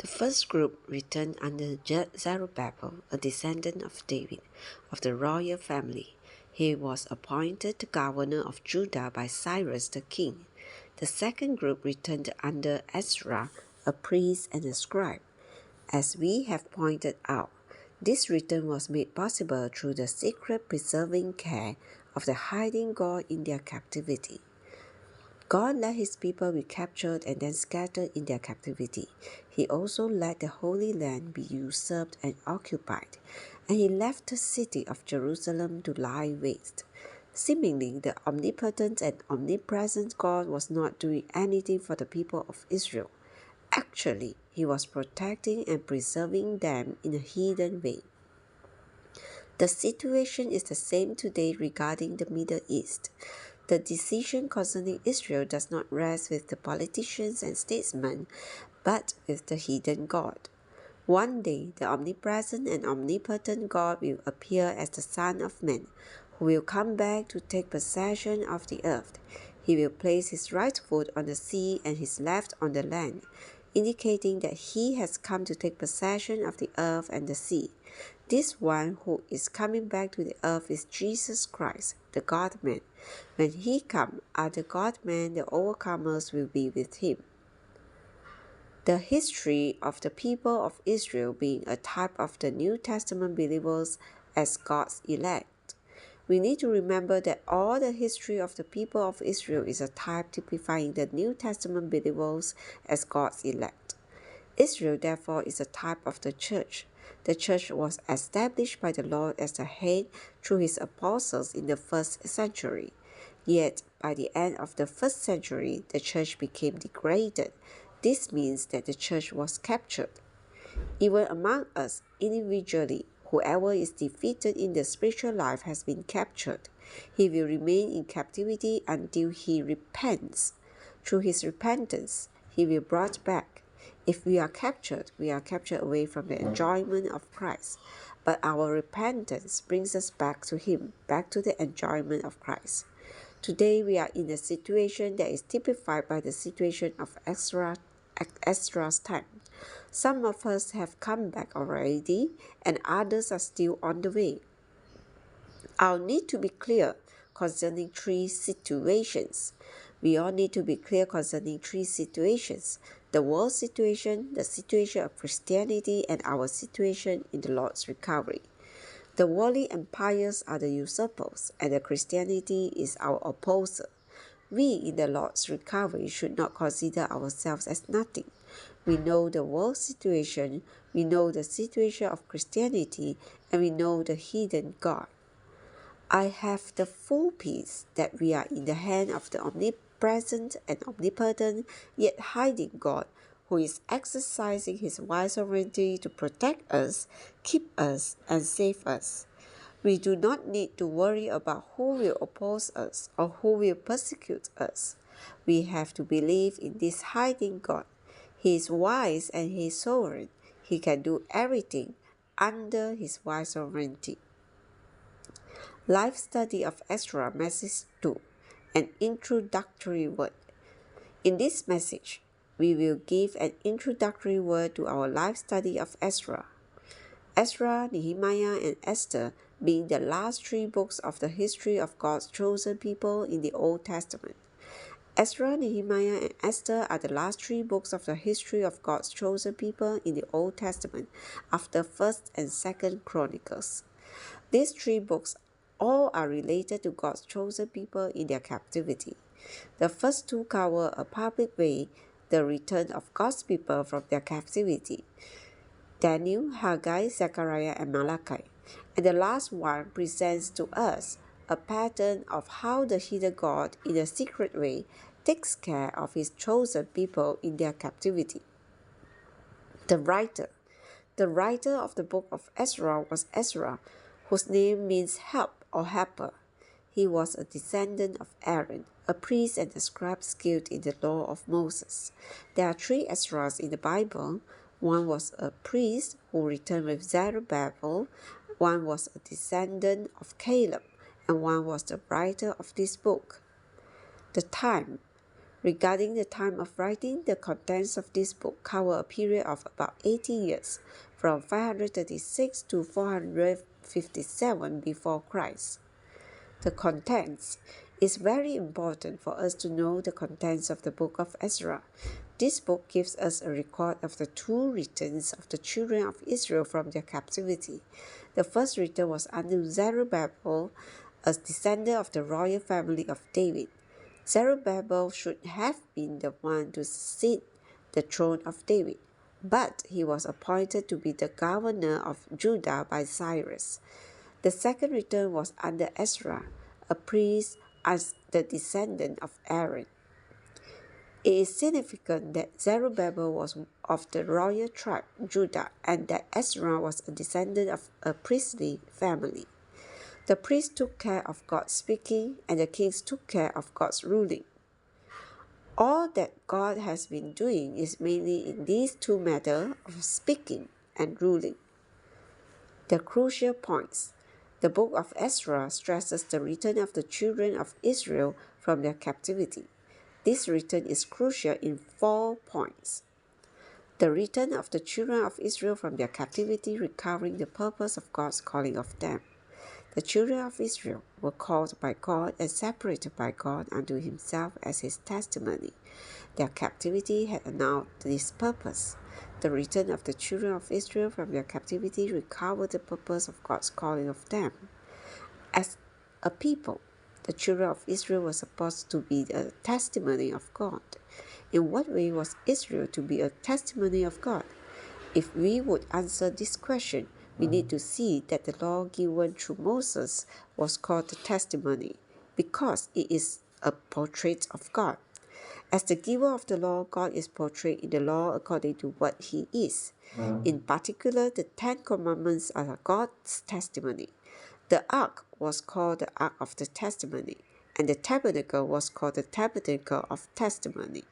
The first group returned under Zerubbabel, a descendant of David, of the royal family. He was appointed the governor of Judah by Cyrus the king. The second group returned under Ezra, a priest and a scribe. As we have pointed out, this return was made possible through the secret preserving care of the hiding God in their captivity. God let his people be captured and then scattered in their captivity. He also let the Holy Land be usurped and occupied, and he left the city of Jerusalem to lie waste. Seemingly, the omnipotent and omnipresent God was not doing anything for the people of Israel. Actually, he was protecting and preserving them in a hidden way. The situation is the same today regarding the Middle East. The decision concerning Israel does not rest with the politicians and statesmen, but with the hidden God. One day, the omnipresent and omnipotent God will appear as the Son of Man, who will come back to take possession of the earth. He will place his right foot on the sea and his left on the land, indicating that he has come to take possession of the earth and the sea. This one who is coming back to the earth is Jesus Christ, the God-man. When he comes, as the God-man, the overcomers will be with him. The history of the people of Israel being a type of the New Testament believers as God's elect. We need to remember that all the history of the people of Israel is a type typifying the New Testament believers as God's elect. Israel, therefore, is a type of the church. The church was established by the Lord as the head through his apostles in the first century. Yet, by the end of the first century, the church became degraded. This means that the church was captured. Even among us, individually, whoever is defeated in the spiritual life has been captured. He will remain in captivity until he repents. Through his repentance, he will be brought back. If we are captured away from the enjoyment of Christ. But our repentance brings us back to him, back to the enjoyment of Christ. Today we are in a situation that is typified by the situation of Ezra's time. Some of us have come back already, and others are still on the way. I'll need to be clear concerning three situations. We all need to be clear concerning three situations: the world situation, the situation of Christianity, and our situation in the Lord's recovery. The worldly empires are the usurpers, and the Christianity is our opposer. We in the Lord's recovery should not consider ourselves as nothing. We know the world situation, we know the situation of Christianity, and we know the hidden God. I have the full peace that we are in the hand of the omnipresent and omnipotent yet hiding God, who is exercising his wise sovereignty to protect us, keep us, and save us. We do not need to worry about who will oppose us or who will persecute us. We have to believe in this hiding God. He is wise and he is sovereign. He can do everything under his wise sovereignty. Life Study of Ezra, Message 2, an introductory word. In this message, we will give an introductory word to our life study of Ezra. Ezra, Nehemiah, and Esther being the last three books of the history of God's chosen people in the Old Testament. Ezra, Nehemiah, and Esther are the last three books of the history of God's chosen people in the Old Testament after 1st and 2nd Chronicles. These three books all are related to God's chosen people in their captivity. The first two cover a public way the return of God's people from their captivity: Daniel, Haggai, Zechariah, and Malachi. And the last one presents to us a pattern of how the hidden God, in a secret way, takes care of his chosen people in their captivity. The writer of the book of Ezra was Ezra, whose name means help or helper. He was a descendant of Aaron, a priest and a scribe skilled in the law of Moses. There are three Ezras in the Bible. One was a priest who returned with Zerubbabel, one was a descendant of Caleb, and one was the writer of this book. The time. Regarding the time of writing, the contents of this book cover a period of about 80 years, from 536 to 457 before Christ. The contents. It's very important for us to know the contents of the book of Ezra. This book gives us a record of the two returns of the children of Israel from their captivity. The first return was under Zerubbabel, a descendant of the royal family of David. Zerubbabel should have been the one to succeed the throne of David, but he was appointed to be the governor of Judah by Cyrus. The second return was under Ezra, a priest as the descendant of Aaron. It is significant that Zerubbabel was of the royal tribe Judah and that Ezra was a descendant of a priestly family. The priests took care of God's speaking and the kings took care of God's ruling. All that God has been doing is mainly in these two matters of speaking and ruling. The crucial points. The book of Ezra stresses the return of the children of Israel from their captivity. This return is crucial in 4 points. The return of the children of Israel from their captivity, recovering the purpose of God's calling of them. The children of Israel were called by God and separated by God unto himself as his testimony. Their captivity had announced this purpose. The return of the children of Israel from their captivity recovered the purpose of God's calling of them. As a people, the children of Israel were supposed to be a testimony of God. In what way was Israel to be a testimony of God? If we would answer this question, we need to see that the law given through Moses was called the testimony because it is a portrait of God. As the giver of the law, God is portrayed in the law according to what he is. In particular, the 10 Commandments are God's testimony. The ark was called the Ark of the Testimony, and the tabernacle was called the Tabernacle of Testimony.